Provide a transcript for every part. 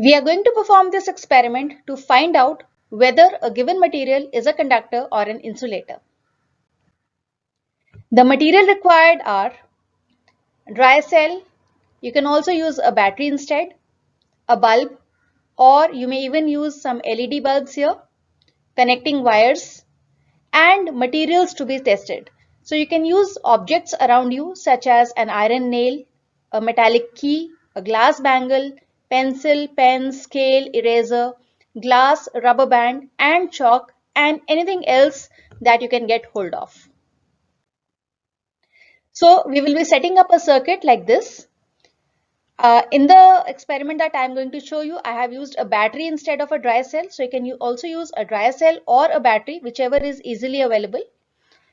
We are going to perform this experiment to find out whether a given material is a conductor or an insulator. The material required are dry cell, you can also use a battery instead, a bulb, or you may even use some LED bulbs here, connecting wires, and materials to be tested. So you can use objects around you such as an iron nail, a metallic key, a glass bangle, pencil, pen, scale, eraser, glass, rubber band, and chalk, and anything else that you can get hold of. So we will be setting up a circuit like this. In the experiment that I am going to show you, I have used a battery instead of a dry cell. So you can also use a dry cell or a battery, whichever is easily available.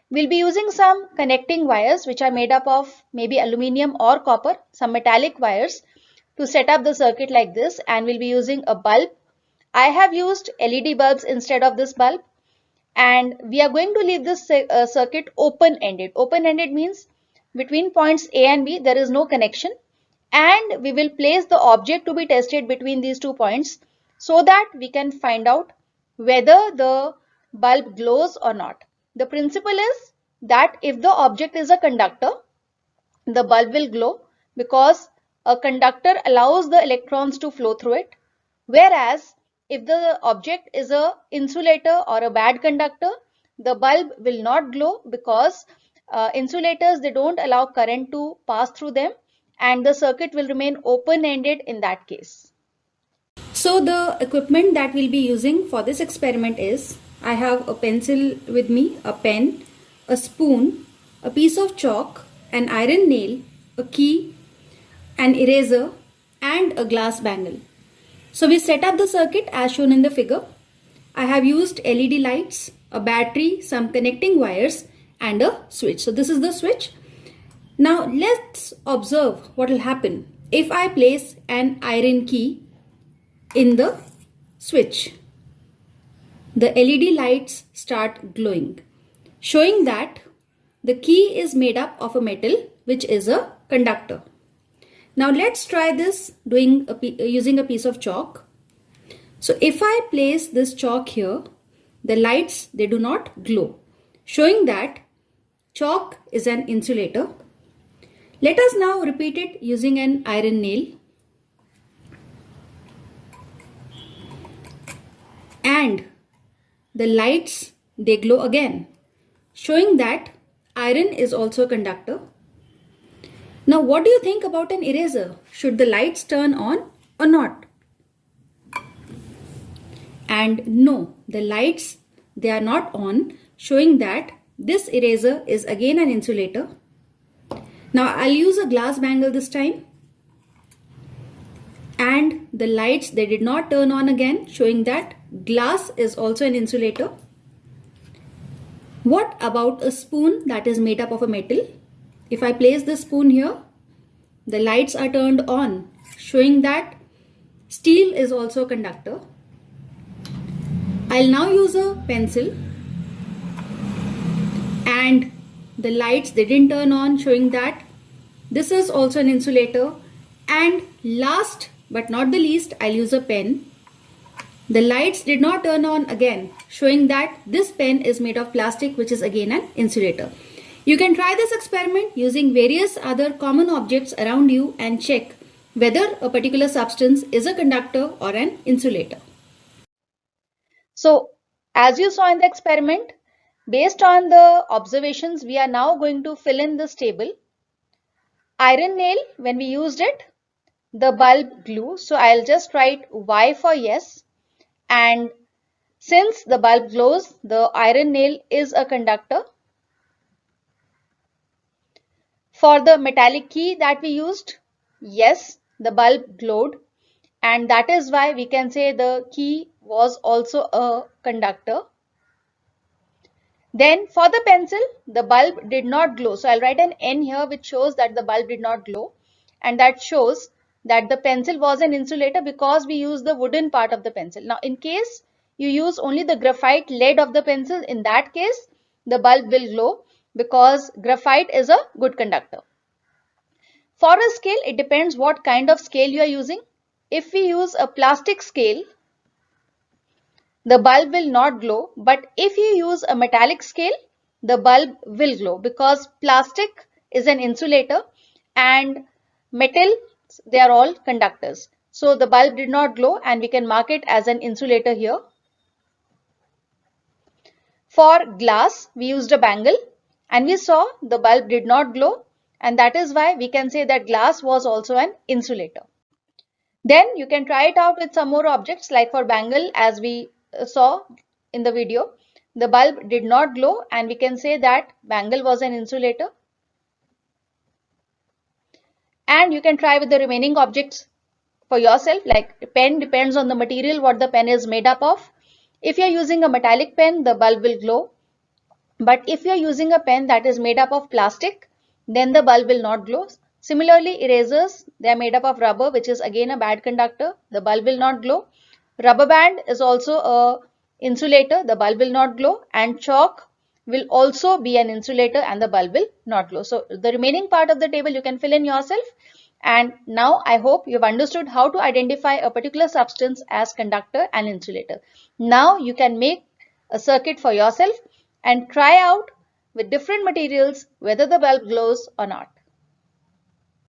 We'll be using some connecting wires which are made up of maybe aluminium or copper, some metallic wires to set up the circuit like this, and we'll be using a bulb. I have used LED bulbs instead of this bulb, and we are going to leave this circuit open-ended. Open-ended means between points A and B there is no connection, and we will place the object to be tested between these 2 points so that we can find out whether the bulb glows or not. The principle is that if the object is a conductor, the bulb will glow because a conductor allows the electrons to flow through it, whereas if the object is a insulator or a bad conductor, the bulb will not glow because insulators, they don't allow current to pass through them, and the circuit will remain open-ended in that case. So the equipment that we'll be using for this experiment is, I have a pencil with me, a pen, a spoon, a piece of chalk, an iron nail, a key, an eraser, and a glass bangle. So we set up the circuit as shown in the figure. I have used LED lights, a battery, some connecting wires, and a switch. So this is the switch. Now let's observe what will happen if I place an iron key in the switch. The LED lights start glowing, showing that the key is made up of a metal which is a conductor. Now let's try this using a piece of chalk. So if I place this chalk here, the lights, they do not glow, showing that chalk is an insulator. Let us now repeat it using an iron nail. And the lights, they glow again, showing that iron is also a conductor. Now what do you think about an eraser? Should the lights turn on or not? And no, the lights, they are not on, showing that this eraser is again an insulator. Now I'll use a glass bangle this time. And the lights, they did not turn on again, showing that glass is also an insulator. What about a spoon that is made up of a metal? If I place the spoon here, the lights are turned on, showing that steel is also a conductor. I'll now use a pencil, and the lights, they didn't turn on, showing that this is also an insulator. And last but not the least, I'll use a pen. The lights did not turn on again, showing that this pen is made of plastic, which is again an insulator. You can try this experiment using various other common objects around you and check whether a particular substance is a conductor or an insulator. So, as you saw in the experiment, based on the observations, we are now going to fill in this table. Iron nail, when we used it, the bulb glue. So I'll just write Y for yes. And since the bulb glows, the iron nail is a conductor. For the metallic key that we used, yes, the bulb glowed. And that is why we can say the key was also a conductor. Then for the pencil, the bulb did not glow. So I'll write an N here which shows that the bulb did not glow. And that shows that the pencil was an insulator because we use the wooden part of the pencil. Now in case you use only the graphite lead of the pencil, in that case the bulb will glow because graphite is a good conductor. For a scale, it depends what kind of scale you are using. If we use a plastic scale, the bulb will not glow, but if you use a metallic scale, the bulb will glow because plastic is an insulator and metal, they are all conductors. So the bulb did not glow and we can mark it as an insulator here. For glass, we used a bangle and we saw the bulb did not glow, and that is why we can say that glass was also an insulator. Then you can try it out with some more objects, like for bangle, as we saw in the video. The bulb did not glow and we can say that bangle was an insulator. And you can try with the remaining objects for yourself, like pen depends on the material what the pen is made up of. If you're using a metallic pen, the bulb will glow. But if you're using a pen that is made up of plastic, then the bulb will not glow. Similarly, erasers, they are made up of rubber, which is again a bad conductor. The bulb will not glow. Rubber band is also a insulator. The bulb will not glow. And chalk will also be an insulator and the bulb will not glow. So the remaining part of the table you can fill in yourself. And now I hope you've understood how to identify a particular substance as conductor and insulator. Now you can make a circuit for yourself and try out with different materials whether the bulb glows or not.